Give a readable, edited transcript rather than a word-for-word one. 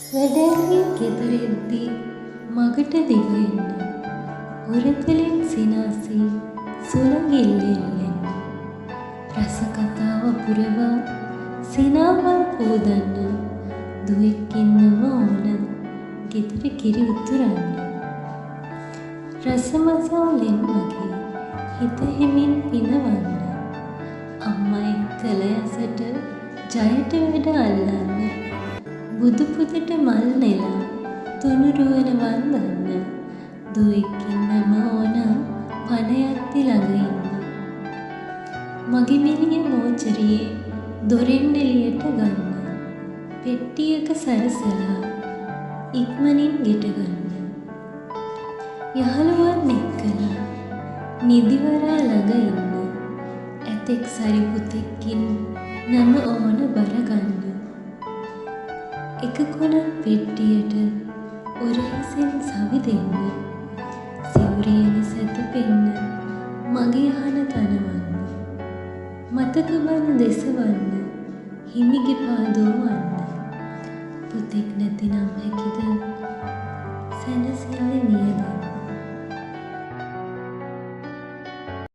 වැඩැන්වී ගෙදරෙද්දී මගට දිවයන්න උරතලින් සිනාසී සුළඟිල්ලෙල්ලෙන්න රසකතාව පුරවා සිනාවල් පෝදන්න දුවෙක්කින්නම ඕන ගෙදර කිරි උතුරන්න රසමසාලෙන් මගේ හිත හිමින් පිනවන්න අම්මා එක්කල යසට ජයට වැඩ අල්ලන්න බුදුපුදට මල් නෙලා තුනුරුවන වන්දන්න දුවෙක්කින්නම ඕන පනයත්ති ළඟ ඉන්න මගේ මිනිය මෝචරියේ දොරෙන් එළියට ගන්න පෙට්ටියක සරසලා ඉක්මනින් ගෙට ගන්න යහළුවන් එක්කලා නිදිවරා ළඟ ඉන්න ඇතෙක් සරි පුතෙක්කින් නම ඕන බර ගන්න එක කොනක් පෙට්ටියට උරහිසෙන් සවි දෙන්න සිවුරේන සැතපෙන්න මගේ අහන තනවන්න මතක බන් දෙසවන්න හිමිගේ පාදෝ වන්න පුතෙක් නැතිනම් හැකිද